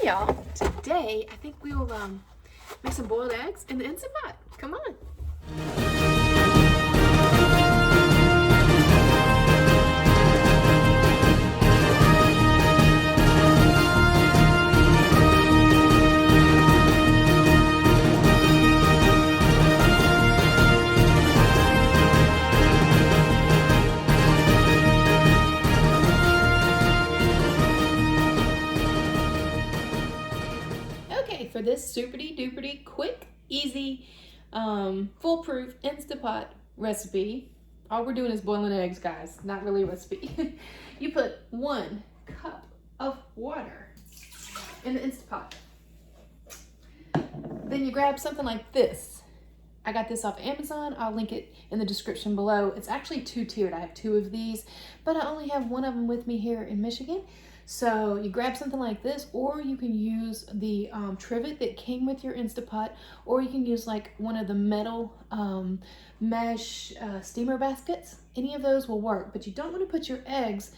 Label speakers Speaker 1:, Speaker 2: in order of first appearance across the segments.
Speaker 1: Hey y'all, today I think we will make some boiled eggs in the Instant Pot. Come on. For this superty duperty quick, easy, foolproof Instant Pot recipe, all we're doing is boiling eggs, guys. Not really a recipe. You put 1 cup of water in the Instant Pot. Then you grab something like this. I got this off Amazon. I'll link it in the description below. It's actually 2-tiered. I have 2 of these, but I only have 1 of them with me here in Michigan. So you grab something like this, or you can use the trivet that came with your Instant Pot, or you can use like one of the metal mesh steamer baskets. Any of those will work, but you don't want to put your eggs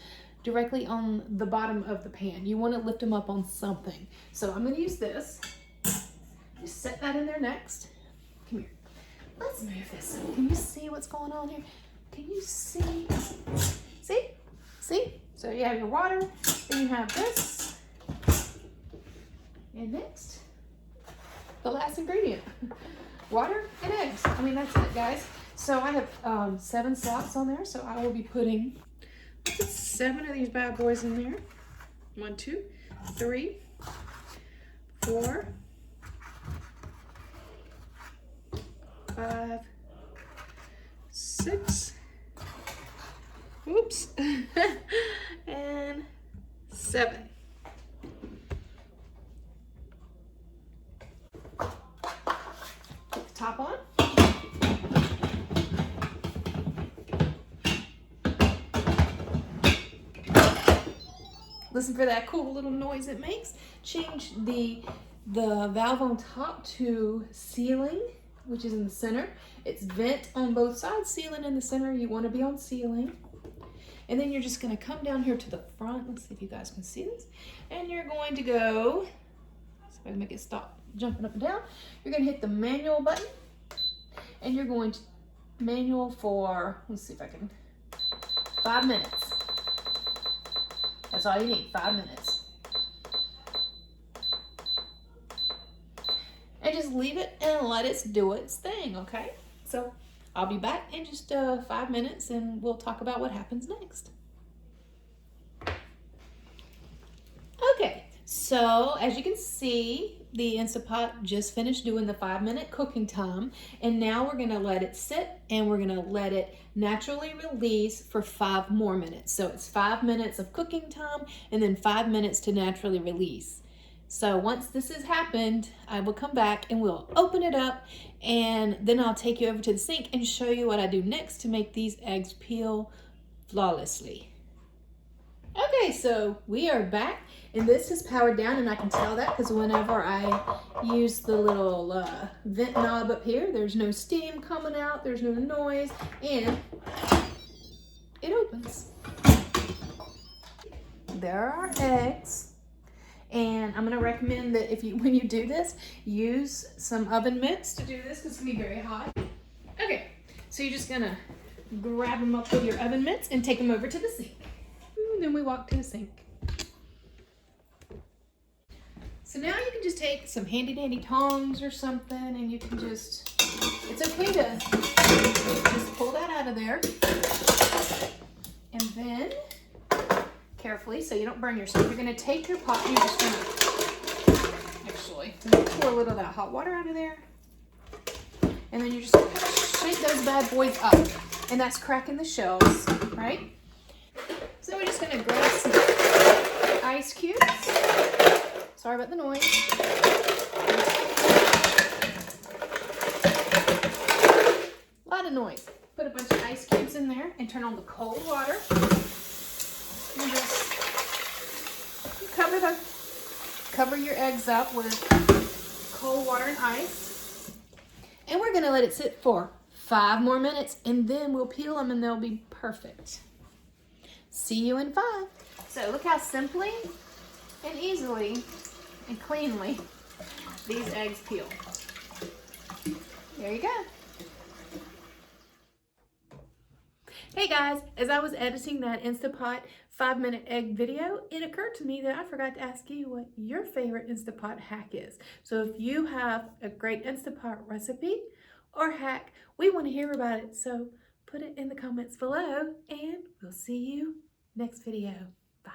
Speaker 1: directly on the bottom of the pan. You want to lift them up on something. So I'm going to use this. Just set that in there next. Come here. Let's move this. Can you see what's going on here? Can you see? See? See? So you have your water, then you have this, and next, the last ingredient, water and eggs. I mean, that's it, guys. So I have 7 slots on there, so I will be putting 7 of these bad boys in there. 1, 2, 3, 4, 5, 6, oops, and 7. Put the top on. Listen for that cool little noise it makes. Change the valve on top to sealing, which is in the center. It's vent on both sides, sealing in the center. You want to be on sealing. And then you're just going to come down here to the front. Let's see if you guys can see this. And you're going to go, so I can make it stop jumping up and down. You're going to hit the manual button. And you're going to manual for, let's see if I can, 5 minutes. That's all you need, 5 minutes. And just leave it and let it do its thing, okay? So I'll be back in just 5 minutes and we'll talk about what happens next. Okay, so as you can see, the Instant Pot just finished doing the 5-minute cooking time, and now we're gonna let it sit and we're gonna let it naturally release for 5 more minutes. So it's 5 minutes of cooking time and then 5 minutes to naturally release. So once this has happened, I will come back and we'll open it up, and then I'll take you over to the sink and show you what I do next to make these eggs peel flawlessly. Okay, so we are back, and this is powered down, and I can tell that because whenever I use the little vent knob up here, there's no steam coming out, there's no noise, and it opens. There are eggs. And I'm gonna recommend that when you do this, use some oven mitts to do this because it's gonna be very hot. Okay, so you're just gonna grab them up with your oven mitts and take them over to the sink. And then we walk to the sink. So now you can just take some handy dandy tongs or something, and you can just, it's okay to just pull that out of there. And then, carefully so you don't burn yourself, you're going to take your pot and you're just going to actually pour a little of that hot water out of there, and then you're just going to shake those bad boys up, and that's cracking the shells, right? So we're just going to grab some ice cubes. Sorry about the noise. A lot of noise. Put a bunch of ice cubes in there and turn on the cold water. And just cover your eggs up with cold water and ice. And we're gonna let it sit for 5 more minutes, and then we'll peel them and they'll be perfect. See you in 5. So look how simply and easily and cleanly these eggs peel. There you go. Hey guys, as I was editing that Instapot 5-minute egg video, it occurred to me that I forgot to ask you what your favorite Instapot hack is. So if you have a great Instapot recipe or hack, we want to hear about it. So put it in the comments below and we'll see you next video. Bye.